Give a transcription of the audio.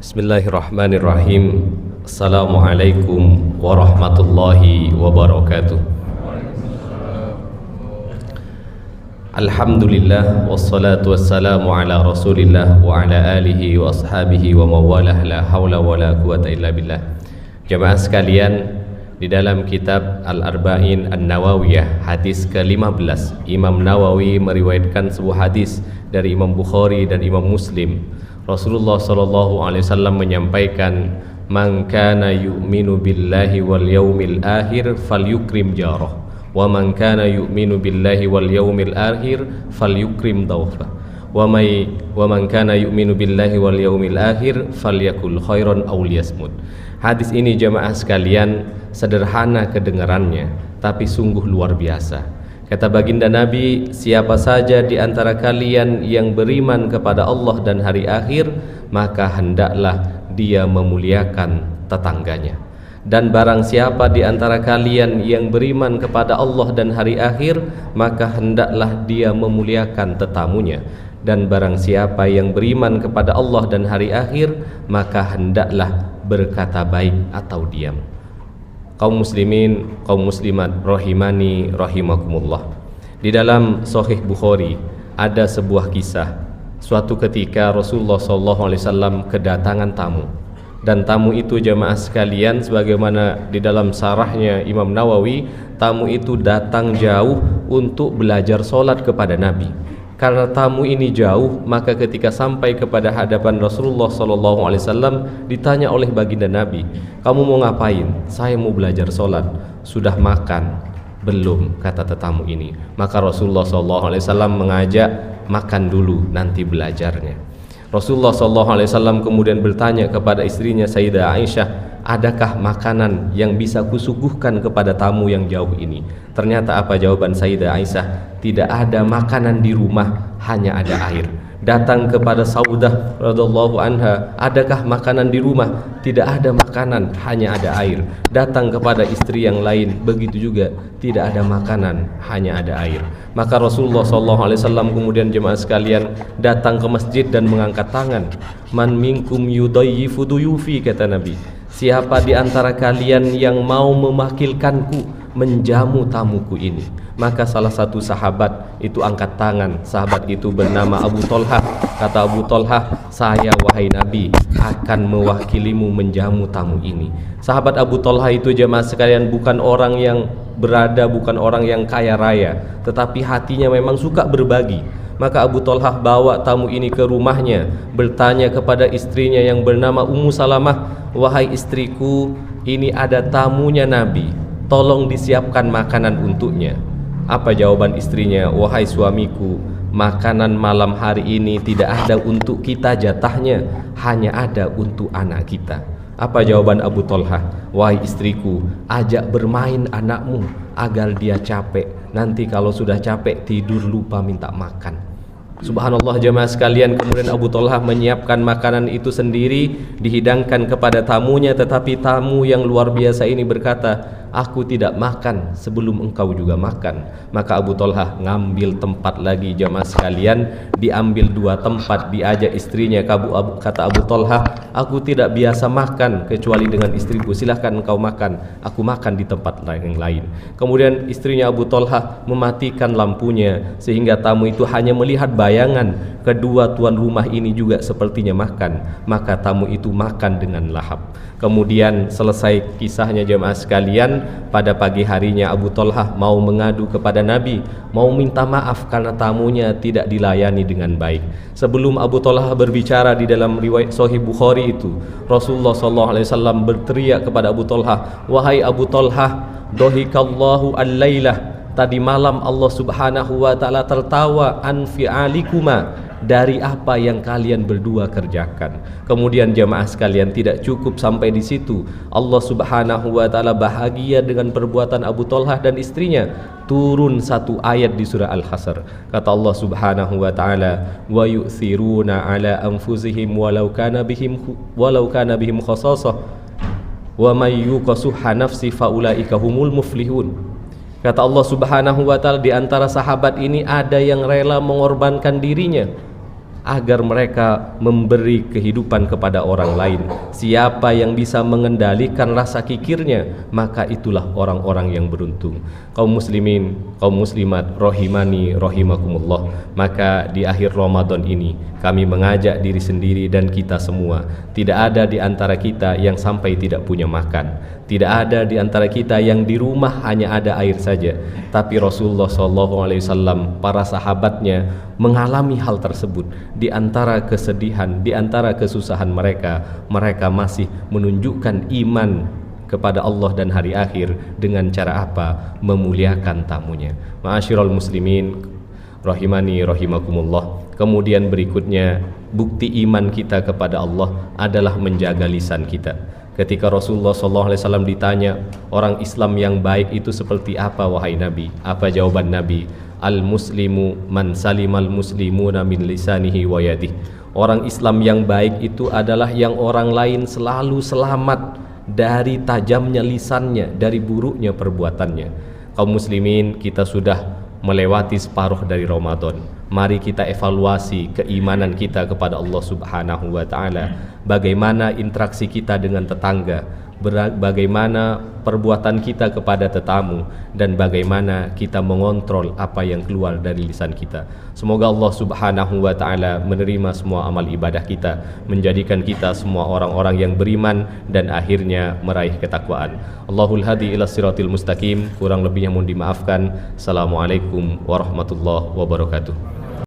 Bismillahirrahmanirrahim. Assalamualaikum warahmatullahi wabarakatuh. Alhamdulillah wassalatu wassalamu ala Rasulillah wa ala alihi wa ashabihi wa mawalah, la haula wa la quwata illa billah. Jamaah sekalian, di dalam kitab Al-Arba'in An-Nawawiyah hadis ke-15, Imam Nawawi meriwayatkan sebuah hadis dari Imam Bukhari dan Imam Muslim. Rasulullah sallallahu alaihi wasallam menyampaikan, "Man kana yu'minu billahi wal yaumil akhir falyukrim jarah, wa man kana yu'minu billahi wal yaumil akhir falyukrim dawfa, wa man kana yu'minu billahi wal yaumil akhir falyakul khairan aw liyasmut." Hadis ini jamaah sekalian sederhana kedengarannya, tapi sungguh luar biasa. Kata baginda Nabi, siapa saja di antara kalian yang beriman kepada Allah dan hari akhir, maka hendaklah dia memuliakan tetangganya. Dan barang siapa di antara kalian yang beriman kepada Allah dan hari akhir, maka hendaklah dia memuliakan tetamunya. Dan barang siapa yang beriman kepada Allah dan hari akhir, maka hendaklah berkata baik atau diam. Kaum muslimin, kaum muslimat rahimani rahimakumullah. Di dalam Sahih Bukhari ada sebuah kisah. Suatu ketika Rasulullah SAW kedatangan tamu, dan tamu itu jamaah sekalian sebagaimana di dalam sarahnya Imam Nawawi, tamu itu datang jauh untuk belajar sholat kepada Nabi. Karena tamu ini jauh, maka ketika sampai kepada hadapan Rasulullah SAW ditanya oleh baginda Nabi, "Kamu mau ngapain?" "Saya mau belajar sholat." "Sudah makan?" "Belum," kata tetamu ini. Maka Rasulullah SAW mengajak, "Makan dulu, nanti belajarnya." Rasulullah SAW kemudian bertanya kepada istrinya Sayyidah Aisyah, "Adakah makanan yang bisa kusuguhkan kepada tamu yang jauh ini?" Ternyata apa jawaban Sayyidah Aisyah? Tidak ada makanan di rumah, hanya ada air. Datang kepada Saudah radhiyallahu anha, "Adakah makanan di rumah?" Tidak ada makanan, hanya ada air. Datang kepada istri yang lain, begitu juga, tidak ada makanan, hanya ada air. Maka Rasulullah SAW kemudian jemaah sekalian datang ke masjid dan mengangkat tangan. "Man minkum yudayyifu duyufi," kata Nabi. "Siapa di antara kalian yang mau memakilkanku, menjamu tamuku ini?" Maka salah satu sahabat itu angkat tangan. Sahabat itu bernama Abu Thalhah. Kata Abu Thalhah, "Saya wahai Nabi akan mewakilimu menjamu tamu ini." Sahabat Abu Thalhah itu jemaah sekalian bukan orang yang berada, bukan orang yang kaya raya, tetapi hatinya memang suka berbagi. Maka Abu Thalhah bawa tamu ini ke rumahnya, bertanya kepada istrinya yang bernama Ummu Salamah, "Wahai istriku, ini ada tamunya Nabi, tolong disiapkan makanan untuknya." Apa jawaban istrinya? "Wahai suamiku, makanan malam hari ini tidak ada untuk kita jatahnya, hanya ada untuk anak kita." Apa jawaban Abu Thalhah? "Wahai istriku, ajak bermain anakmu agar dia capek. Nanti kalau sudah capek tidur lupa minta makan." Subhanallah jemaah sekalian, kemudian Abu Thalhah menyiapkan makanan itu sendiri, dihidangkan kepada tamunya, tetapi tamu yang luar biasa ini berkata, "Aku tidak makan sebelum engkau juga makan." Maka Abu Thalhah ngambil tempat lagi jemaah sekalian, diambil dua tempat, diajak istrinya. Kata Abu Thalhah, "Aku tidak biasa makan kecuali dengan istriku, silahkan engkau makan, aku makan di tempat yang lain." Kemudian istrinya Abu Thalhah mematikan lampunya sehingga tamu itu hanya melihat bayangan kedua tuan rumah ini juga sepertinya makan. Maka tamu itu makan dengan lahap. Kemudian selesai kisahnya jemaah sekalian, pada pagi harinya Abu Thalhah mau mengadu kepada Nabi, mau minta maaf karena tamunya tidak dilayani dengan baik. Sebelum Abu Thalhah berbicara di dalam riwayat Sahih Bukhari itu, Rasulullah SAW berteriak kepada Abu Thalhah, "Wahai Abu Thalhah, dohikallahu al-lailah, tadi malam Allah Subhanahu wa ta'ala tertawa an fi'alikuma, dari apa yang kalian berdua kerjakan." Kemudian jamaah sekalian, tidak cukup sampai di situ. Allah Subhanahu wa ta'ala bahagia dengan perbuatan Abu Thalhah dan istrinya. Turun satu ayat di surah Al-Hasr. Kata Allah Subhanahu wa ta'ala, "Wa yu'thiruna ala anfusihim walau kana bihim khasasah wa may yuqasuha nafsi faulaika humul muflihun." Kata Allah Subhanahu wa ta'ala, di antara sahabat ini ada yang rela mengorbankan dirinya agar mereka memberi kehidupan kepada orang lain. Siapa yang bisa mengendalikan rasa kikirnya, maka itulah orang-orang yang beruntung. Kaum muslimin, kaum muslimat, rahimani rahimakumullah. Maka di akhir Ramadan ini kami mengajak diri sendiri dan kita semua, tidak ada di antara kita yang sampai tidak punya makan, tidak ada di antara kita yang di rumah hanya ada air saja. Tapi Rasulullah SAW, para sahabatnya mengalami hal tersebut. Di antara kesedihan, di antara kesusahan mereka, mereka masih menunjukkan iman kepada Allah dan hari akhir dengan cara apa? Memuliakan tamunya. Ma'asyiral muslimin rahimani rahimakumullah. Kemudian berikutnya, bukti iman kita kepada Allah adalah menjaga lisan kita. Ketika Rasulullah SAW ditanya, orang Islam yang baik itu seperti apa wahai Nabi? Apa jawaban Nabi? Al-muslimu man salimal muslimuna min lisanihi wa yadihi. Orang Islam yang baik itu adalah yang orang lain selalu selamat dari tajamnya lisannya, dari buruknya perbuatannya. Kaum muslimin, kita sudah melewati separuh dari Ramadan. Mari kita evaluasi keimanan kita kepada Allah Subhanahu wa taala. Bagaimana interaksi kita dengan tetangga, bagaimana perbuatan kita kepada tetamu, dan bagaimana kita mengontrol apa yang keluar dari lisan kita. Semoga Allah Subhanahu wa taala menerima semua amal ibadah kita, menjadikan kita semua orang-orang yang beriman dan akhirnya meraih ketakwaan. Allahul hadi ila siratil mustaqim. Kurang lebihnya mohon dimaafkan. Assalamualaikum warahmatullahi wabarakatuh.